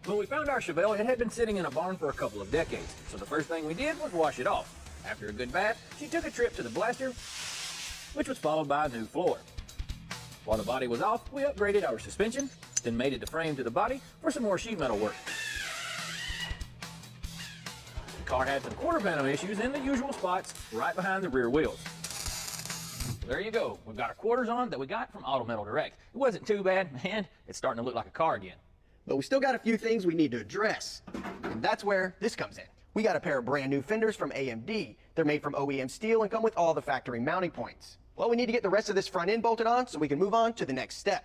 When we found our Chevelle, it had been sitting in a barn for a couple of decades, so the first thing we did was wash it off. After a good bath, she took a trip to the blaster, which was followed by a new floor. While the body was off, we upgraded our suspension, then mated the frame to the body for some more sheet metal work. The car had some quarter panel issues in the usual spots right behind the rear wheels. There you go, we've got our quarters on that we got from Auto Metal Direct. It wasn't too bad, and it's starting to look like a car again. But we still got a few things we need to address, and that's where this comes in. We got a pair of brand new fenders from AMD. They're made from OEM steel and come with all the factory mounting points. Well, we need to get the rest of this front end bolted on so we can move on to the next step.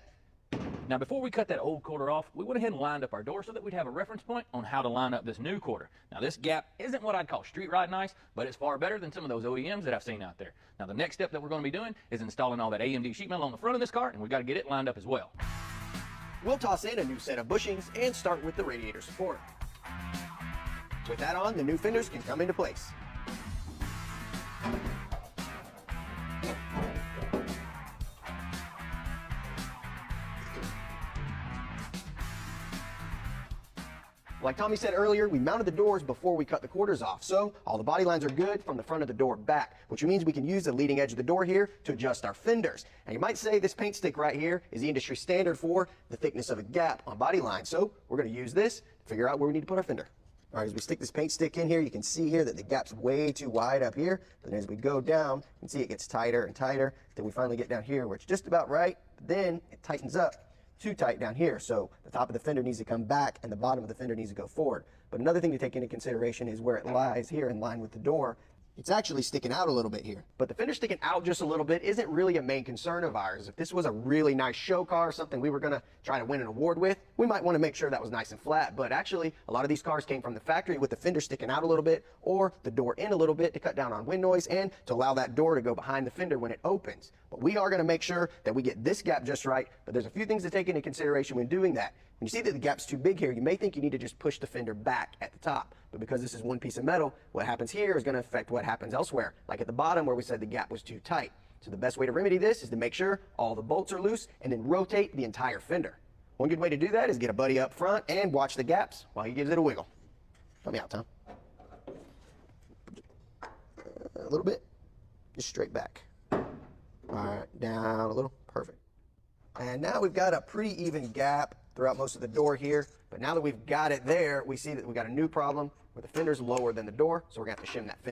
Now, before we cut that old quarter off, we went ahead and lined up our door so that we'd have a reference point on how to line up this new quarter. Now, this gap isn't what I'd call street rod nice, but it's far better than some of those OEMs that I've seen out there. Now, the next step that we're going to be doing is installing all that AMD sheet metal on the front of this car, and we've got to get it lined up as well. We'll toss in a new set of bushings and start with the radiator support. With that on, the new fenders can come into place. Like Tommy said earlier, we mounted the doors before we cut the quarters off, so all the body lines are good from the front of the door back, which means we can use the leading edge of the door here to adjust our fenders. And you might say this paint stick right here is the industry standard for the thickness of a gap on body lines, so we're going to use this to figure out where we need to put our fender. All right, as we stick this paint stick in here, you can see here that the gap's way too wide up here, but then as we go down, you can see it gets tighter and tighter, until we finally get down here where it's just about right, but then it tightens up too tight down here, so the top of the fender needs to come back and the bottom of the fender needs to go forward. But another thing to take into consideration is where it lies here in line with the door. It's actually sticking out a little bit here. But the fender sticking out just a little bit isn't really a main concern of ours. If this was a really nice show car, something we were going to try to win an award with, we might want to make sure that was nice and flat. But actually, a lot of these cars came from the factory with the fender sticking out a little bit or the door in a little bit to cut down on wind noise and to allow that door to go behind the fender when it opens. But we are going to make sure that we get this gap just right. But there's a few things to take into consideration when doing that. When you see that the gap's too big here, you may think you need to just push the fender back at the top. But because this is one piece of metal, what happens here is going to affect what happens elsewhere, like at the bottom where we said the gap was too tight. So the best way to remedy this is to make sure all the bolts are loose and then rotate the entire fender. One good way to do that is get a buddy up front and watch the gaps while he gives it a wiggle. Help me out, Tom. A little bit, just straight back. All right, down a little, perfect. And now we've got a pretty even gap throughout most of the door here, but now that we've got it there, we see that we've got a new problem where the fender's lower than the door, so we're going to have to shim that fender.